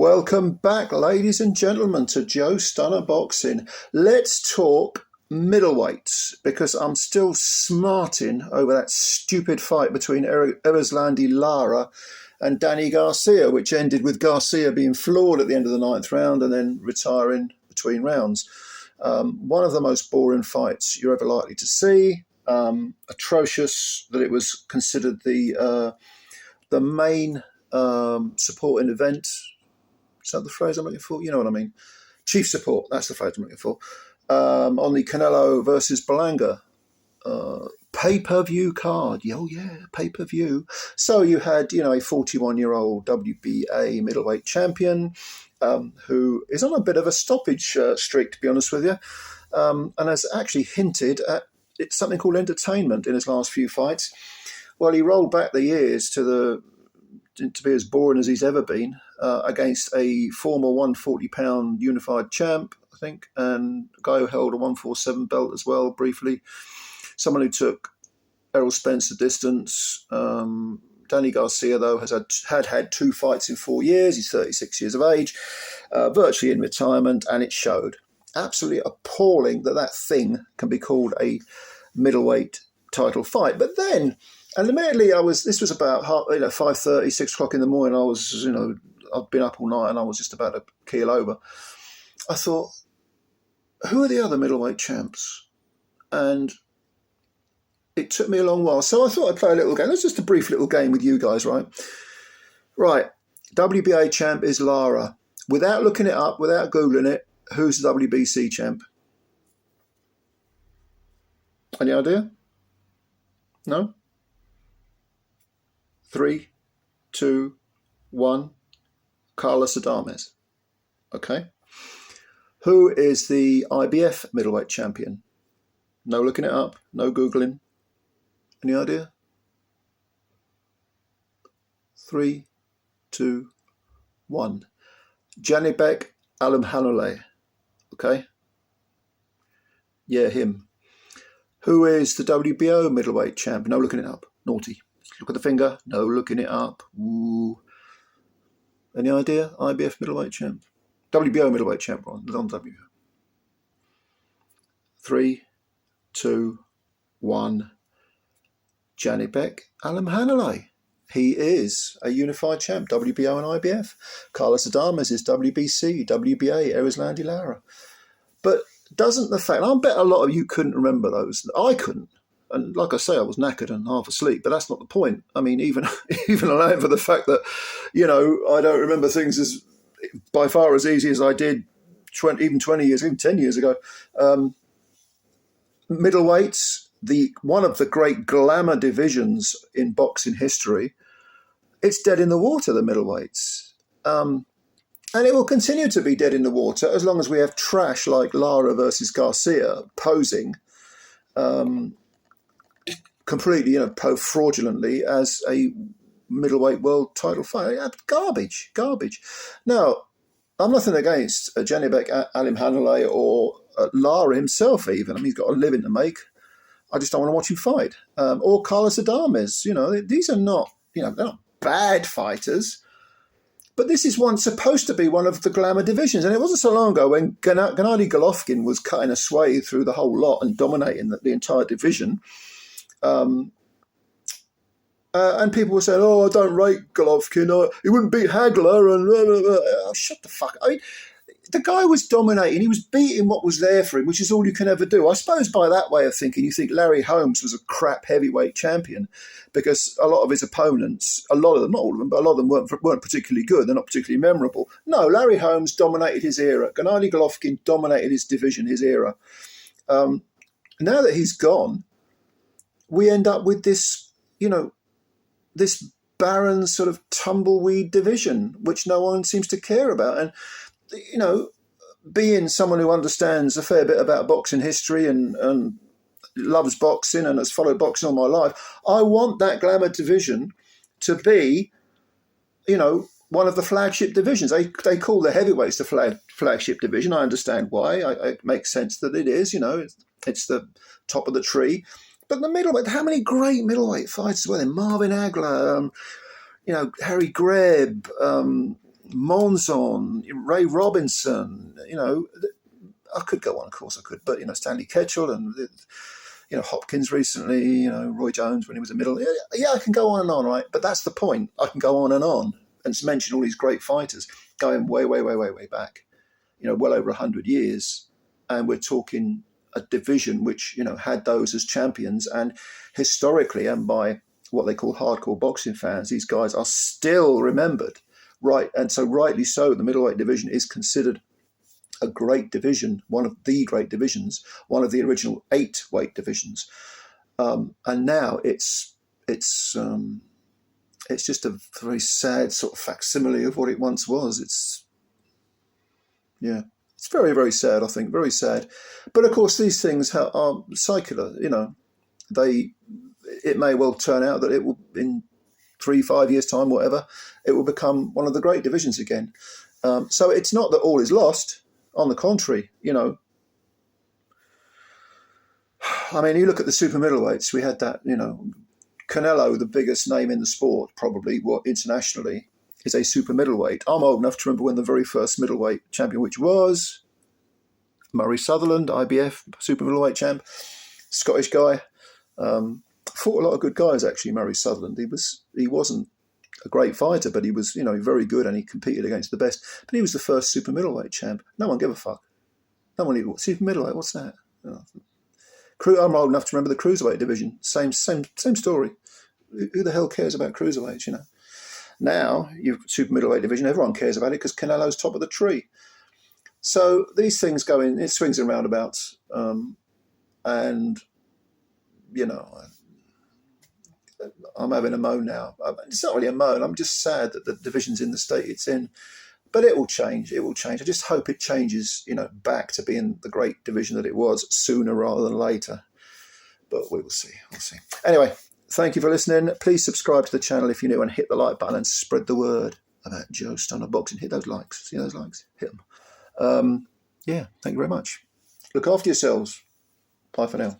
Welcome back, ladies and gentlemen, to Joe Stunner Boxing. Let's talk middleweights, because I'm still smarting over that stupid fight between Erislandy Lara and Danny Garcia, which ended with Garcia being floored at the end of the ninth round and then retiring between rounds. One of the most boring fights you're ever likely to see. Atrocious that it was considered the main supporting event. Is that the phrase I'm looking for? You know what I mean. Chief support, that's the phrase I'm looking for. On the Canelo versus Berlanga pay-per-view card. Oh yeah, pay-per-view. So you had, a 41-year-old WBA middleweight champion who is on a bit of a stoppage streak, to be honest with you, and has actually hinted at something called entertainment in his last few fights. Well, he rolled back the years to be as boring as he's ever been against a former 140-pound unified champ, I think, and a guy who held a 147 belt as well, briefly. Someone who took Errol Spence a distance. Danny Garcia, though, has had 2 fights in 4 years. He's 36 years of age, virtually in retirement, and it showed. Absolutely appalling that thing can be called a middleweight title fight. But then, and admittedly, this was about 5:30, 6 o'clock in the morning. I was, I'd been up all night and I was just about to keel over. I thought, who are the other middleweight champs? And it took me a long while. So I thought I'd play a little game. Let's just a brief little game with you guys, right? Right. WBA champ is Lara. Without looking it up, without Googling it, who's the WBC champ? Any idea? No? 3, 2, 1. Carlos Adames. Okay. Who is the IBF middleweight champion? No looking it up. No Googling. Any idea? 3, 2, 1. Janibek Alimkhanuly. Okay. Yeah, him. Who is the WBO middleweight champ? No looking it up. Naughty. Look at the finger. No looking it up. Ooh. Any idea? IBF middleweight champ? WBO middleweight champ, non WBO. 3, 2, 1. Janibek Alimkhanuly. He is a unified champ, WBO and IBF. Carlos Adames is WBC, WBA, Erislandy Lara. But doesn't the fact, I bet a lot of you couldn't remember those. I couldn't. And like I say, I was knackered and half asleep, but that's not the point. I mean, even allowing for the fact that, I don't remember things as by far as easy as I did 20 years, even 10 years ago. Middleweights, one of the great glamour divisions in boxing history, it's dead in the water, the middleweights. And it will continue to be dead in the water as long as we have trash like Lara versus Garcia posing completely, fraudulently as a middleweight world title fight. Garbage. Now, I'm nothing against Janibek Alimkhanuly or Lara himself even. I mean, he's got a living to make. I just don't want to watch him fight. Or Carlos Adames. These are not, they're not bad fighters. But this is supposed to be one of the glamour divisions. And it wasn't so long ago when Gennady Golovkin was cutting a swathe through the whole lot and dominating the entire division. And people were saying, I don't rate Golovkin. He wouldn't beat Hagler. And blah, blah, blah. Oh, shut the fuck up. I mean, the guy was dominating. He was beating what was there for him, which is all you can ever do. I suppose by that way of thinking, you think Larry Holmes was a crap heavyweight champion because a lot of his opponents, a lot of them, not all of them, but a lot of them weren't particularly good. They're not particularly memorable. No, Larry Holmes dominated his era. Gennady Golovkin dominated his division, his era. Now that he's gone, we end up with this, this barren sort of tumbleweed division, which no one seems to care about. And, being someone who understands a fair bit about boxing history and loves boxing and has followed boxing all my life, I want that glamour division to be, one of the flagship divisions. They call the heavyweights the flagship division. I understand why. It makes sense that it is, it's the top of the tree. But the middleweight, how many great middleweight fighters were there? Marvin Hagler, Harry Greb, Monzon, Ray Robinson, I could go on, of course I could, but, Stanley Ketchel and, Hopkins recently, Roy Jones when he was a middle. Yeah, I can go on and on, right? But that's the point. I can go on and mention all these great fighters going way, way, way, way, way back, well over 100 years. And we're talking a division which, had those as champions. And historically, and by what they call hardcore boxing fans, these guys are still remembered. Right, and so rightly so, the middleweight division is considered a great division, one of the great divisions, one of the original 8 weight divisions, and now it's just a very sad sort of facsimile of what it once was. It's very, very sad. I think very sad, but of course these things are circular. It may well turn out that it will in 3-5 years time, whatever, it will become one of the great divisions again. So it's not that all is lost. On the contrary, I mean, you look at the super middleweights. We had that, Canelo, the biggest name in the sport, probably internationally, is a super middleweight. I'm old enough to remember when the very first middleweight champion, which was Murray Sutherland, IBF super middleweight champ, Scottish guy. Fought a lot of good guys, actually, Murray Sutherland. He wasn't a great fighter, but he was, very good, and he competed against the best. But he was the first super middleweight champ. No one gave a fuck. No one even, super middleweight, what's that? I'm old enough to remember the cruiserweight division. Same story. Who the hell cares about cruiserweights, Now, you've super middleweight division, everyone cares about it because Canelo's top of the tree. So these things go in, it swings and roundabouts. And, I'm having a moan now. It's not really a moan. I'm just sad that the division's in the state it's in. But it will change. It will change. I just hope it changes, back to being the great division that it was sooner rather than later. But we will see. We'll see. Anyway, thank you for listening. Please subscribe to the channel if you're new and hit the like button and spread the word about Joe Stunner Boxing. Hit those likes. See those likes? Hit them. Thank you very much. Look after yourselves. Bye for now.